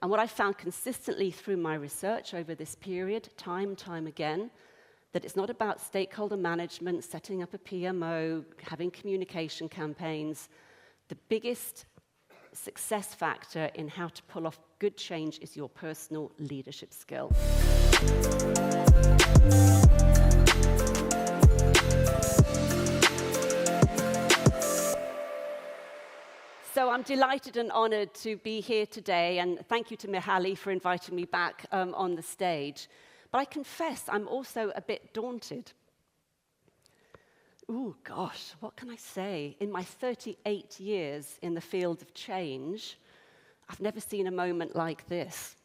And what I found consistently through my research over this period, time and time again, that it's not about stakeholder management, setting up a PMO, having communication campaigns. The biggest success factor in how to pull off good change is your personal leadership skill. So I'm delighted and honored to be here today, and thank you to Mihaly for inviting me back on the stage. But I confess I'm also a bit daunted. Ooh, gosh, what can I say? In my 38 years in the field of change, I've never seen a moment like this.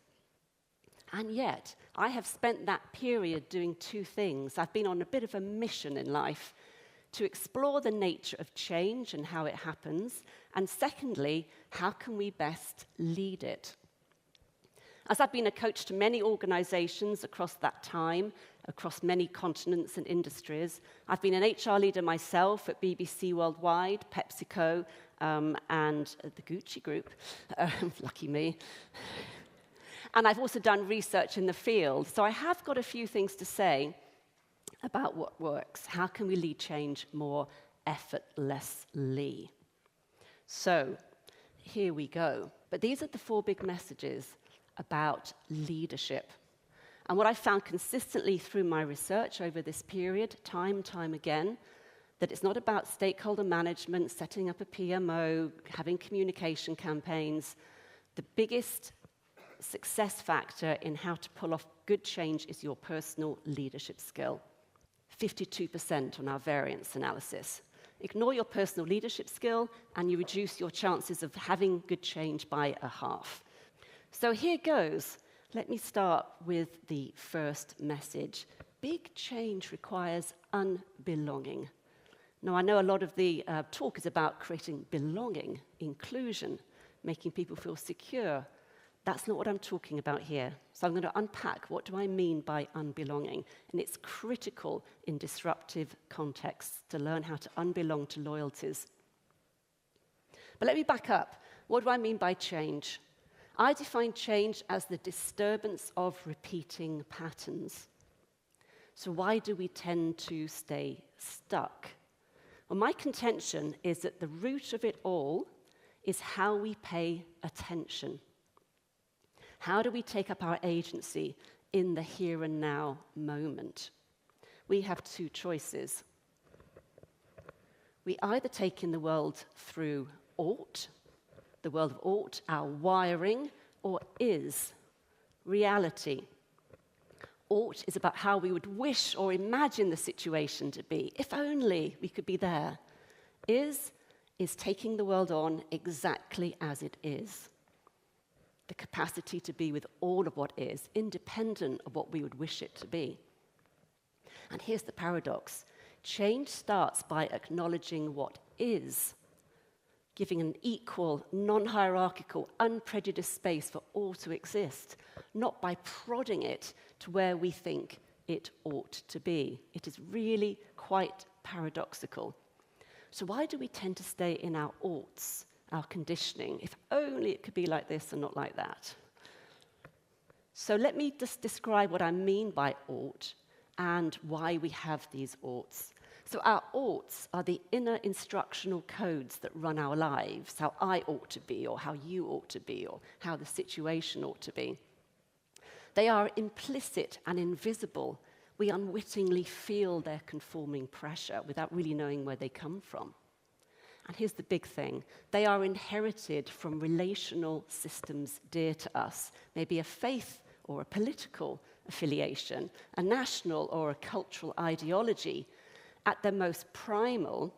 And yet, I have spent that period doing two things. I've been on a bit of a mission in life to explore the nature of change and how it happens, and secondly, how can we best lead it? As I've been a coach to many organizations across that time, across many continents and industries, I've been an HR leader myself at BBC Worldwide, PepsiCo, and the Gucci Group. Lucky me. And I've also done research in the field, so I have got a few things to say about what works. How can we lead change more effortlessly? So, here we go. But these are the four big messages about leadership. And what I found consistently through my research over this period, time and time again, that it's not about stakeholder management, setting up a PMO, having communication campaigns. The biggest success factor in how to pull off good change is your personal leadership skill. 52% on our variance analysis. Ignore your personal leadership skill and you reduce your chances of having good change by a half. So here goes. Let me start with the first message. Big change requires UnBelonging. Now, I know a lot of the talk is about creating belonging, inclusion, making people feel secure. That's not what I'm talking about here. So I'm going to unpack what do I mean by unbelonging. And it's critical in disruptive contexts to learn how to unbelong to loyalties. But let me back up. What do I mean by change? I define change as the disturbance of repeating patterns. So why do we tend to stay stuck? Well, my contention is that the root of it all is how we pay attention. How do we take up our agency in the here and now moment? We have two choices. We either take in the world through ought, the world of ought, our wiring, or is, reality. Ought is about how we would wish or imagine the situation to be, if only we could be there. Is taking the world on exactly as it is. The capacity to be with all of what is, independent of what we would wish it to be. And here's the paradox. Change starts by acknowledging what is, giving an equal, non-hierarchical, unprejudiced space for all to exist, not by prodding it to where we think it ought to be. It is really quite paradoxical. So why do we tend to stay in our oughts? Our conditioning, if only it could be like this and not like that. So let me just describe what I mean by ought and why we have these oughts. So our oughts are the inner instructional codes that run our lives, how I ought to be, or how you ought to be, or how the situation ought to be. They are implicit and invisible. We unwittingly feel their conforming pressure without really knowing where they come from. And here's the big thing. They are inherited from relational systems dear to us, maybe a faith or a political affiliation, a national or a cultural ideology. At their most primal,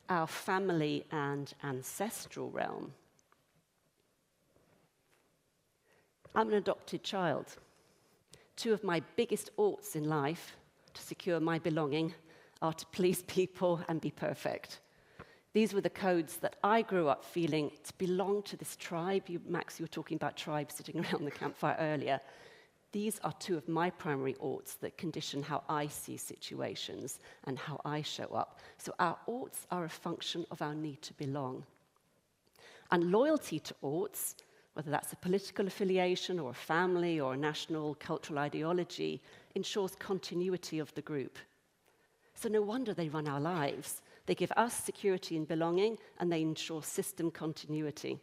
our family and ancestral realm. I'm an adopted child. Two of my biggest oughts in life to secure my belonging are to please people and be perfect. These were the codes that I grew up feeling to belong to this tribe. Max, you were talking about tribes sitting around the campfire earlier. These are two of my primary oughts that condition how I see situations and how I show up. So our oughts are a function of our need to belong. And loyalty to oughts, whether that's a political affiliation or a family or a national cultural ideology, ensures continuity of the group. So no wonder they run our lives. They give us security and belonging, and they ensure system continuity.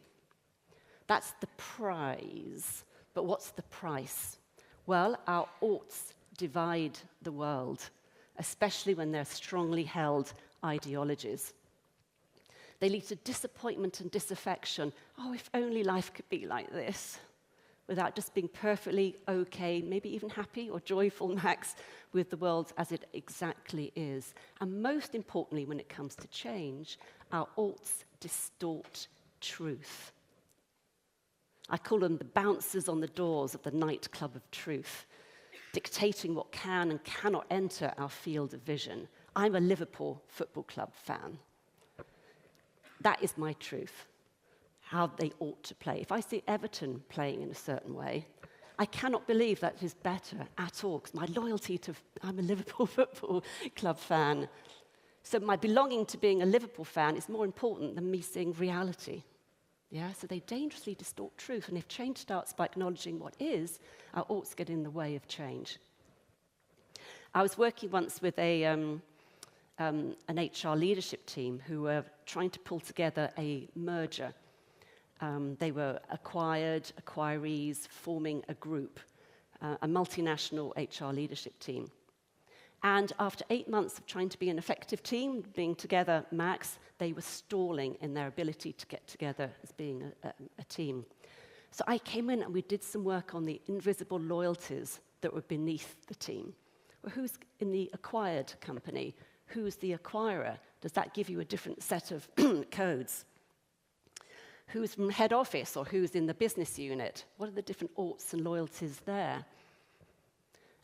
That's the prize. But what's the price? Well, our oughts divide the world, especially when they're strongly held ideologies. They lead to disappointment and disaffection. Oh, if only life could be like this, without just being perfectly okay, maybe even happy or joyful, max, with the world as it exactly is. And most importantly, when it comes to change, our oughts distort truth. I call them the bouncers on the doors of the nightclub of truth, dictating what can and cannot enter our field of vision. I'm a Liverpool Football Club fan. That is my truth, how they ought to play. If I see Everton playing in a certain way, I cannot believe that is better at all, because my loyalty to, I'm a Liverpool Football Club fan. So my belonging to being a Liverpool fan is more important than me seeing reality. Yeah, so they dangerously distort truth, and if change starts by acknowledging what is, our oughts get in the way of change. I was working once with an HR leadership team who were trying to pull together a merger. They were acquirees, forming a group, a multinational HR leadership team. And after 8 months of trying to be an effective team, being together max, they were stalling in their ability to get together as being a team. So I came in and we did some work on the invisible loyalties that were beneath the team. Well, who's in the acquired company? Who's the acquirer? Does that give you a different set of codes? Who's from head office or who's in the business unit? What are the different oughts and loyalties there?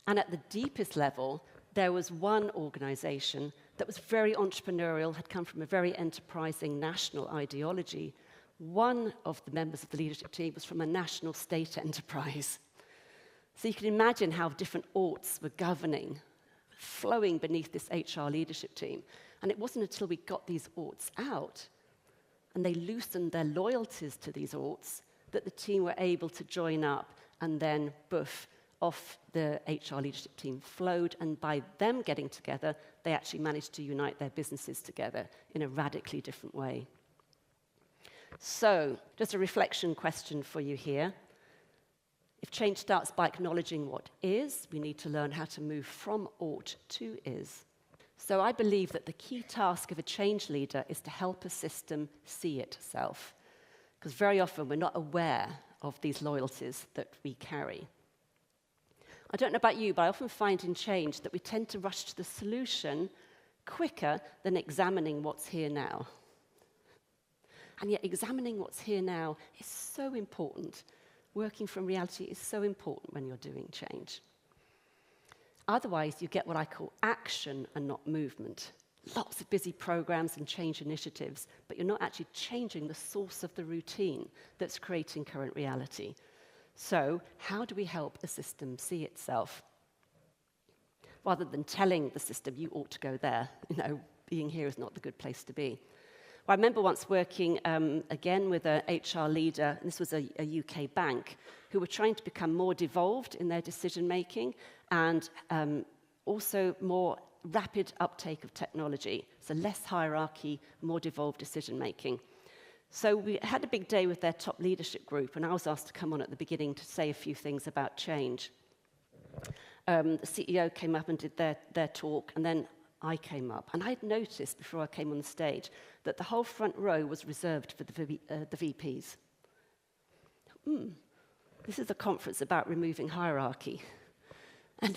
And at the deepest level, there was one organization that was very entrepreneurial, had come from a very enterprising national ideology. One of the members of the leadership team was from a national state enterprise. So you can imagine how different oughts were governing, flowing beneath this HR leadership team. And it wasn't until we got these oughts out and they loosened their loyalties to these oughts that the team were able to join up, and then, boof, off the HR leadership team flowed, and by them getting together, they actually managed to unite their businesses together in a radically different way. So, just a reflection question for you here. If change starts by acknowledging what is, we need to learn how to move from ought to is. So I believe that the key task of a change leader is to help a system see itself, because very often we're not aware of these loyalties that we carry. I don't know about you, but I often find in change that we tend to rush to the solution quicker than examining what's here now. And yet examining what's here now is so important. Working from reality is so important when you're doing change. Otherwise, you get what I call action and not movement. Lots of busy programs and change initiatives, but you're not actually changing the source of the routine that's creating current reality. So, how do we help a system see itself? Rather than telling the system, you ought to go there, being here is not the good place to be. Well, I remember once working again with an HR leader, and this was a UK bank, who were trying to become more devolved in their decision-making and also more rapid uptake of technology. So less hierarchy, more devolved decision-making. So we had a big day with their top leadership group, and I was asked to come on at the beginning to say a few things about change. The CEO came up and did their talk, and then I came up. And I'd noticed before I came on the stage that the whole front row was reserved for the VPs. This is a conference about removing hierarchy. And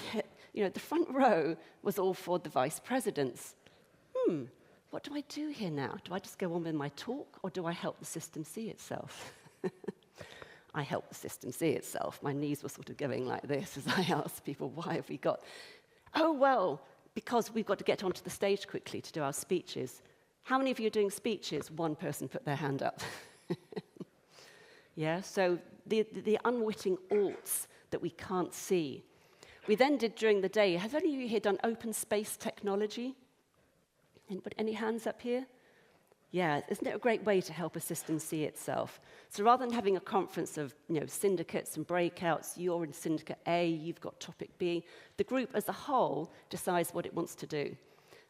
the front row was all for the vice presidents. What do I do here now? Do I just go on with my talk, or do I help the system see itself? I help the system see itself. My knees were sort of going like this as I asked people, why have we got... Oh, well, because we've got to get onto the stage quickly to do our speeches. How many of you are doing speeches? One person put their hand up. Yeah, so the unwitting oughts that we can't see. We then did during the day, has any of you here done open space technology? Anybody, any hands up here? Yeah, isn't it a great way to help a system see itself? So rather than having a conference of syndicates and breakouts, you're in syndicate A, you've got topic B, the group as a whole decides what it wants to do.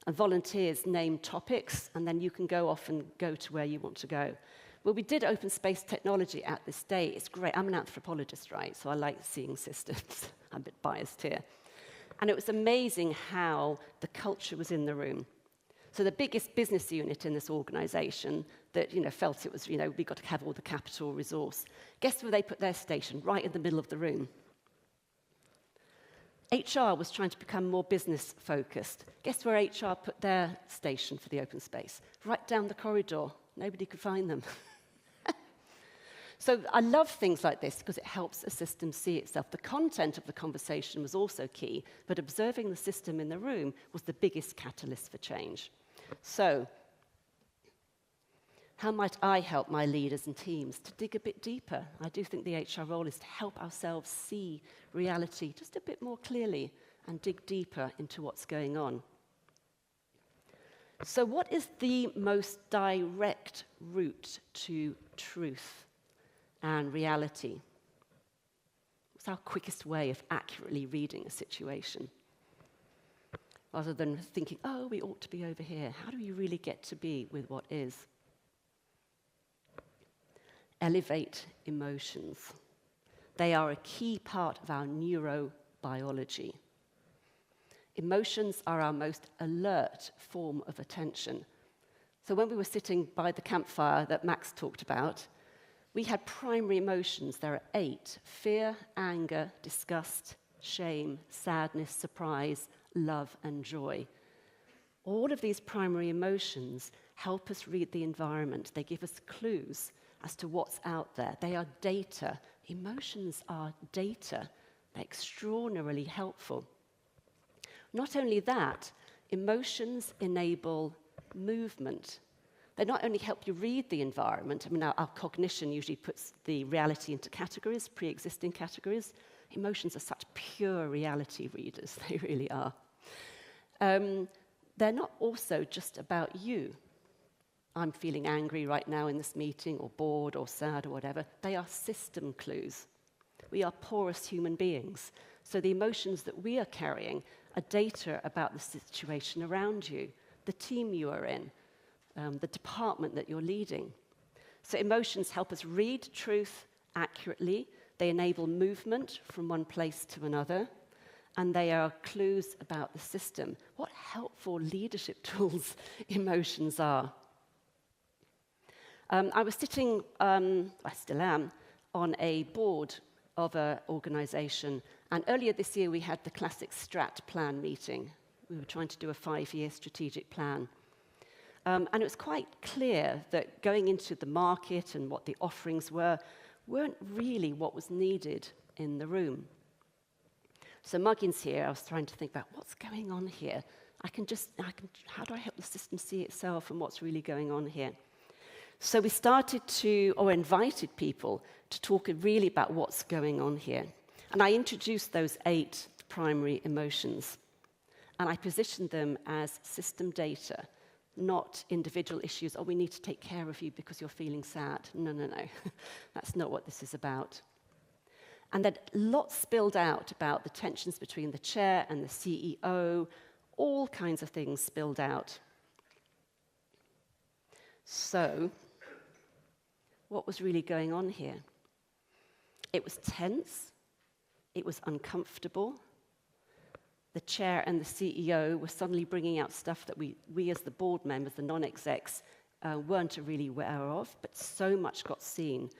And volunteers name topics, and then you can go off and go to where you want to go. Well, we did open space technology at this day. It's great. I'm an anthropologist, right? So I like seeing systems. I'm a bit biased here. And it was amazing how the culture was in the room. So the biggest business unit in this organization that felt it was, we've got to have all the capital resource. Guess where they put their station? Right in the middle of the room. HR was trying to become more business focused. Guess where HR put their station for the open space? Right down the corridor. Nobody could find them. So I love things like this because it helps a system see itself. The content of the conversation was also key, but observing the system in the room was the biggest catalyst for change. So, how might I help my leaders and teams to dig a bit deeper? I do think the HR role is to help ourselves see reality just a bit more clearly and dig deeper into what's going on. So what is the most direct route to truth and reality? What's our quickest way of accurately reading a situation? Rather than thinking, oh, we ought to be over here. How do we really get to be with what is? Elevate emotions. They are a key part of our neurobiology. Emotions are our most alert form of attention. So when we were sitting by the campfire that Max talked about, we had primary emotions. There are 8: fear, anger, disgust, shame, sadness, surprise, love, and joy. All of these primary emotions help us read the environment. They give us clues as to what's out there. They are data. Emotions are data. They're extraordinarily helpful. Not only that, emotions enable movement. They not only help you read the environment, our cognition usually puts the reality into categories, pre-existing categories. Emotions are such pure reality readers, they really are. They're not also just about you. I'm feeling angry right now in this meeting, or bored, or sad, or whatever. They are system clues. We are porous human beings. So the emotions that we are carrying are data about the situation around you, the team you are in, the department that you're leading. So emotions help us read truth accurately. They enable movement from one place to another, and they are clues about the system. What helpful leadership tools emotions are. I was sitting, I still am, on a board of an organization, and earlier this year we had the classic strat plan meeting. We were trying to do a 5-year strategic plan. And it was quite clear that going into the market and what the offerings weren't really what was needed in the room. So Muggin's here. I was trying to think about what's going on here. How do I help the system see itself and what's really going on here? So we invited people to talk really about what's going on here. And I introduced those 8 primary emotions. And I positioned them as system data, not individual issues. Oh, we need to take care of you because you're feeling sad. No. That's not what this is about. And then lots spilled out about the tensions between the chair and the CEO. All kinds of things spilled out. So, what was really going on here? It was tense. It was uncomfortable. The chair and the CEO were suddenly bringing out stuff that we as the board members, the non-execs, weren't really aware of, but so much got seen.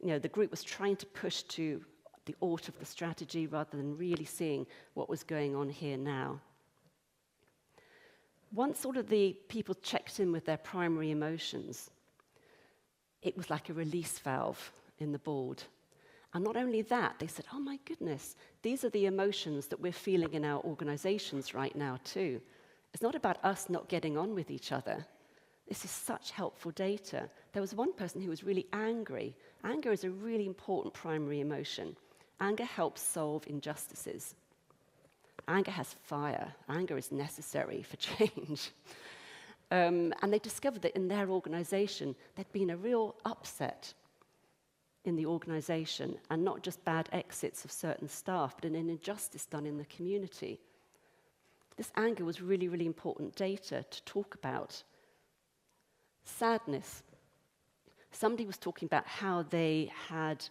The group was trying to push to the ought of the strategy rather than really seeing what was going on here now. Once all of the people checked in with their primary emotions, it was like a release valve in the board. And not only that, they said, oh my goodness, these are the emotions that we're feeling in our organizations right now too. It's not about us not getting on with each other. This is such helpful data. There was one person who was really angry. Anger is a really important primary emotion. Anger helps solve injustices. Anger has fire. Anger is necessary for change. And they discovered that in their organization, there'd been a real upset in the organization, and not just bad exits of certain staff, but an injustice done in the community. This anger was really, really important data to talk about. Sadness. Somebody was talking about how they had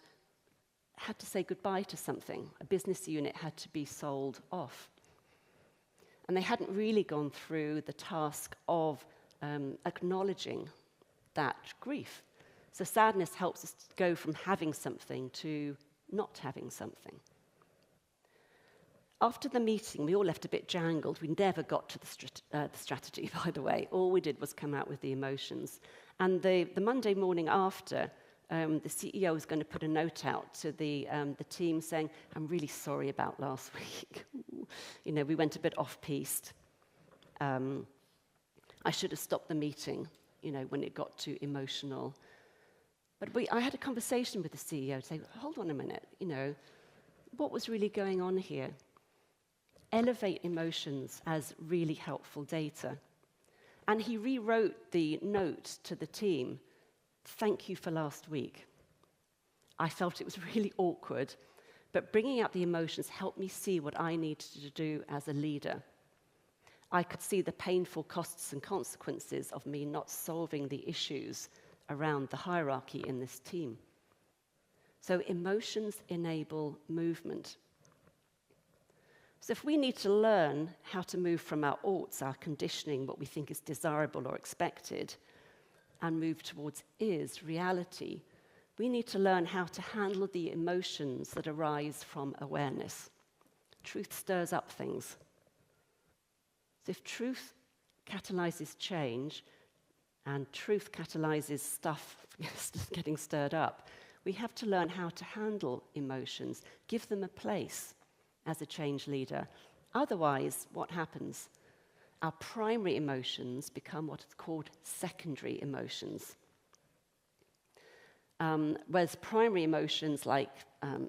to say goodbye to something. A business unit had to be sold off. And they hadn't really gone through the task of acknowledging that grief. So sadness helps us to go from having something to not having something. After the meeting, we all left a bit jangled. We never got to the strategy, by the way. All we did was come out with the emotions. And the Monday morning after, the CEO was going to put a note out to the team saying, "I'm really sorry about last week. We went a bit off-piste. I should have stopped the meeting, when it got too emotional." But I had a conversation with the CEO to say, hold on a minute, what was really going on here? Elevate emotions as really helpful data. And he rewrote the note to the team, "Thank you for last week. I felt it was really awkward, but bringing out the emotions helped me see what I needed to do as a leader. I could see the painful costs and consequences of me not solving the issues around the hierarchy in this team." So emotions enable movement. So if we need to learn how to move from our oughts, our conditioning, what we think is desirable or expected, and move towards is, reality, we need to learn how to handle the emotions that arise from awareness. Truth stirs up things. So if truth catalyzes change, and truth catalyzes stuff getting stirred up, we have to learn how to handle emotions, give them a place as a change leader. Otherwise, what happens? Our primary emotions become what is called secondary emotions. Whereas primary emotions like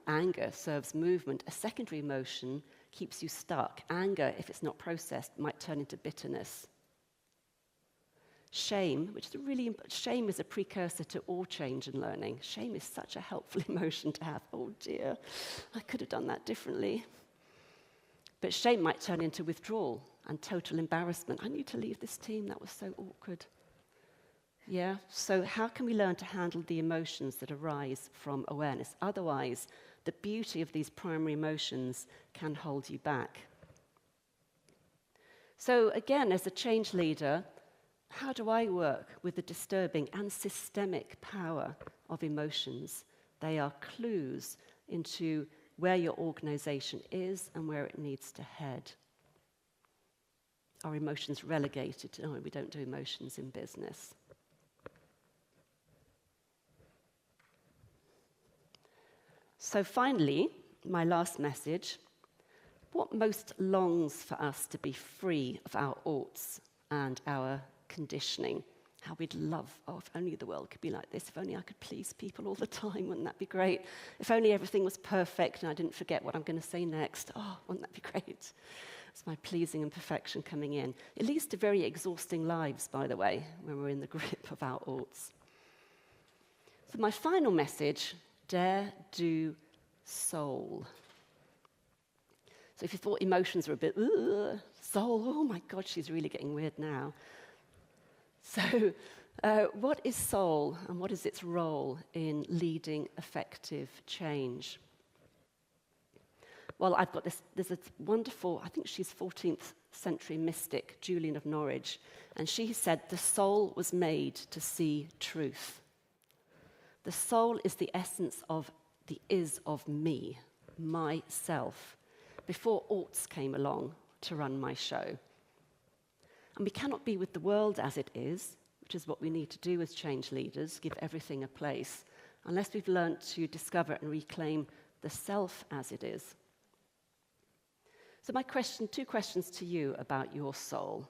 anger serves movement, a secondary emotion keeps you stuck. Anger, if it's not processed, might turn into bitterness. Shame shame is a precursor to all change and learning. Shame is such a helpful emotion to have. Oh dear, I could have done that differently. But shame might turn into withdrawal and total embarrassment. I need to leave this team, that was so awkward. Yeah, so how can we learn to handle the emotions that arise from awareness? Otherwise, the beauty of these primary emotions can hold you back. So again, as a change leader, how do I work with the disturbing and systemic power of emotions? They are clues into where your organization is and where it needs to head. Are emotions relegated? No, we don't do emotions in business. So finally, my last message, what most longs for us to be free of our oughts and our conditioning? How we'd love, if only the world could be like this, if only I could please people all the time, wouldn't that be great? If only everything was perfect and I didn't forget what I'm going to say next, wouldn't that be great? It's my pleasing and perfection coming in. It leads to very exhausting lives, by the way, when we're in the grip of our oughts. So my final message, dare, do, soul. So if you thought emotions were a bit, soul, oh my God, she's really getting weird now. So what is soul and what is its role in leading effective change? Well, I've got there's a wonderful, I think she's 14th century mystic, Julian of Norwich, and she said, the soul was made to see truth. The soul is the essence of the is of me, myself, before oughts came along to run my show. And we cannot be with the world as it is, which is what we need to do as change leaders, give everything a place, unless we've learned to discover and reclaim the self as it is. So two questions to you about your soul.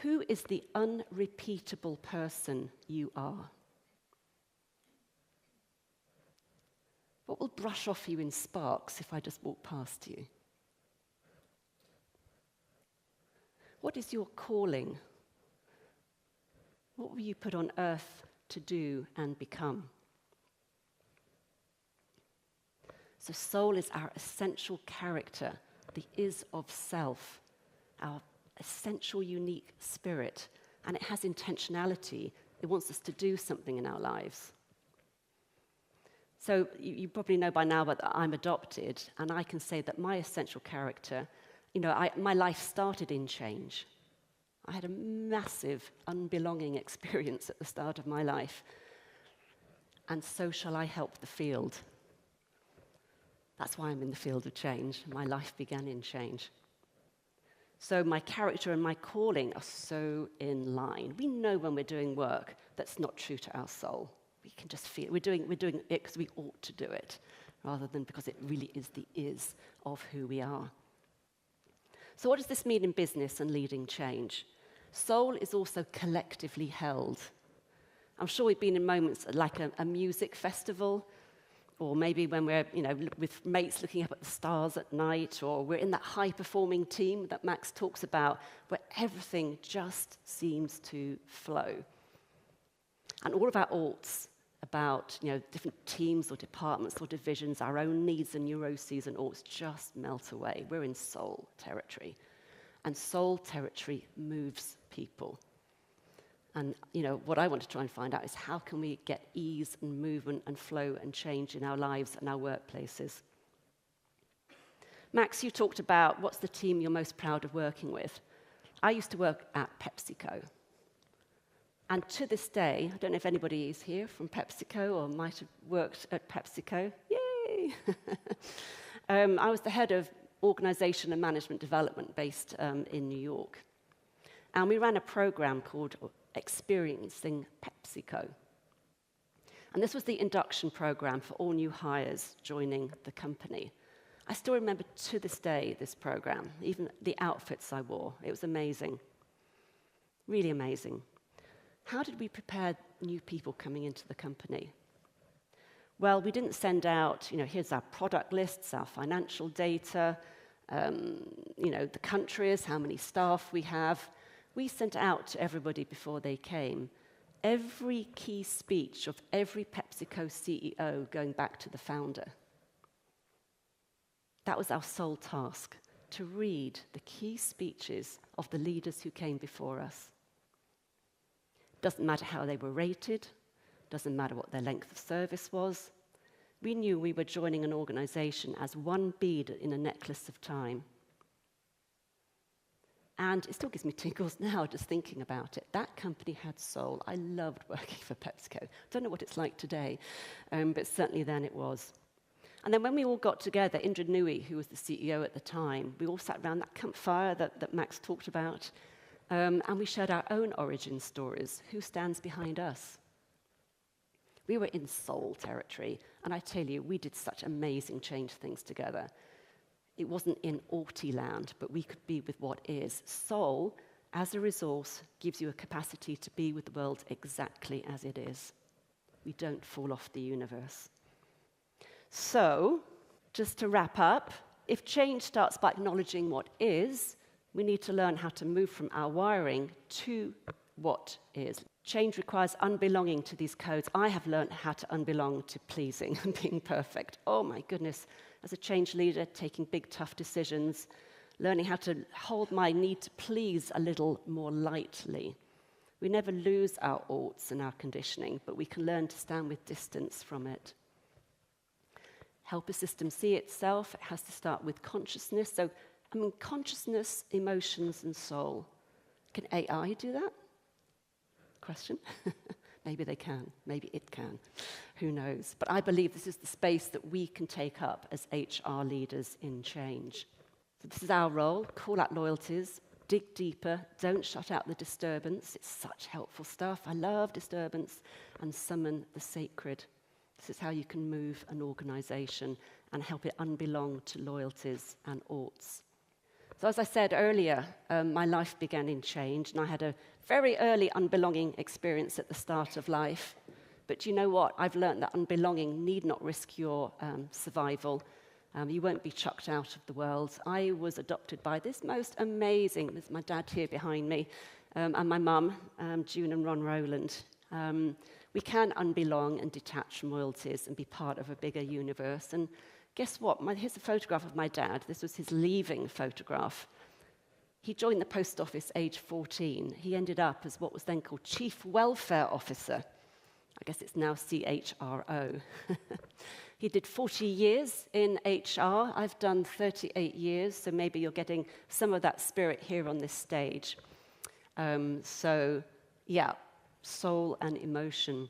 Who is the unrepeatable person you are? What will brush off you in sparks if I just walk past you? What is your calling? What were you put on earth to do and become? So soul is our essential character, the is of self, our essential unique spirit, and it has intentionality. It wants us to do something in our lives. So you probably know by now that I'm adopted, and I can say that my essential character, my life started in change. I had a massive unbelonging experience at the start of my life. And so shall I help the field. That's why I'm in the field of change. My life began in change. So my character and my calling are so in line. We know when we're doing work that's not true to our soul. We can just feel we're doing it because we ought to do it, rather than because it really is the is of who we are. So what does this mean in business and leading change? Soul is also collectively held. I'm sure we've been in moments like a music festival, or maybe when we're, with mates looking up at the stars at night, or we're in that high-performing team that Max talks about, where everything just seems to flow. And all of our oughts about, different teams or departments or divisions, our own needs and neuroses and oughts just melt away. We're in soul territory. And soul territory moves people. And, what I want to try and find out is how can we get ease and movement and flow and change in our lives and our workplaces. Max, you talked about what's the team you're most proud of working with. I used to work at PepsiCo. And to this day, I don't know if anybody is here from PepsiCo or might have worked at PepsiCo. Yay! I was the head of organization and management development based in New York. And we ran a program called Experiencing PepsiCo. And this was the induction program for all new hires joining the company. I still remember to this day this program, even the outfits I wore. It was amazing. Really amazing. How did we prepare new people coming into the company? Well, we didn't send out, here's our product lists, our financial data, the countries, how many staff we have. We sent out to everybody before they came every key speech of every PepsiCo CEO going back to the founder. That was our sole task, to read the key speeches of the leaders who came before us. Doesn't matter how they were rated, doesn't matter what their length of service was. We knew we were joining an organization as one bead in a necklace of time. And it still gives me tingles now just thinking about it. That company had soul. I loved working for PepsiCo. Don't know what it's like today, but certainly then it was. And then when we all got together, Indra Nui, who was the CEO at the time, we all sat around that campfire that Max talked about, and we shared our own origin stories. Who stands behind us? We were in soul territory, and I tell you, we did such amazing change things together. It wasn't in aughty land, but we could be with what is. Soul, as a resource, gives you a capacity to be with the world exactly as it is. We don't fall off the universe. So, just to wrap up, if change starts by acknowledging what is, we need to learn how to move from our wiring to what is. Change requires unbelonging to these codes. I have learned how to unbelong to pleasing and being perfect. Oh my goodness. As a change leader, taking big, tough decisions, learning how to hold my need to please a little more lightly. We never lose our oughts and our conditioning, but we can learn to stand with distance from it. Help a system see itself. It has to start with consciousness. So, consciousness, emotions, and soul. Can AI do that? Question? Maybe they can. Maybe it can. Who knows? But I believe this is the space that we can take up as HR leaders in change. So this is our role. Call out loyalties. Dig deeper. Don't shut out the disturbance. It's such helpful stuff. I love disturbance. And summon the sacred. This is how you can move an organization and help it unbelong to loyalties and oughts. So as I said earlier, my life began in change, and I had a very early unbelonging experience at the start of life. But you know what? I've learned that unbelonging need not risk your survival. You won't be chucked out of the world. I was adopted by this most amazing, this is my dad here behind me, and my mum, June and Ron Rowland. We can unbelong and detach from loyalties and be part of a bigger universe. And guess what? Here's a photograph of my dad. This was his leaving photograph. He joined the post office age 14. He ended up as what was then called Chief Welfare Officer. I guess it's now CHRO. He did 40 years in HR. I've done 38 years, so maybe you're getting some of that spirit here on this stage. So, yeah, soul and emotion.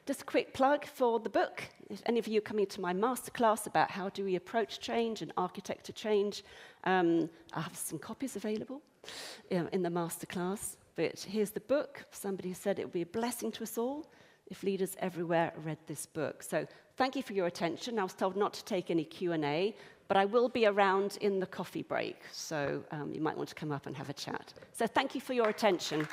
Just a quick plug for the book. If any of you are coming to my masterclass about how do we approach change and architect a change, I have some copies available in the masterclass. But here's the book. Somebody said it would be a blessing to us all if leaders everywhere read this book. So thank you for your attention. I was told not to take any Q&A, but I will be around in the coffee break. So you might want to come up and have a chat. So thank you for your attention.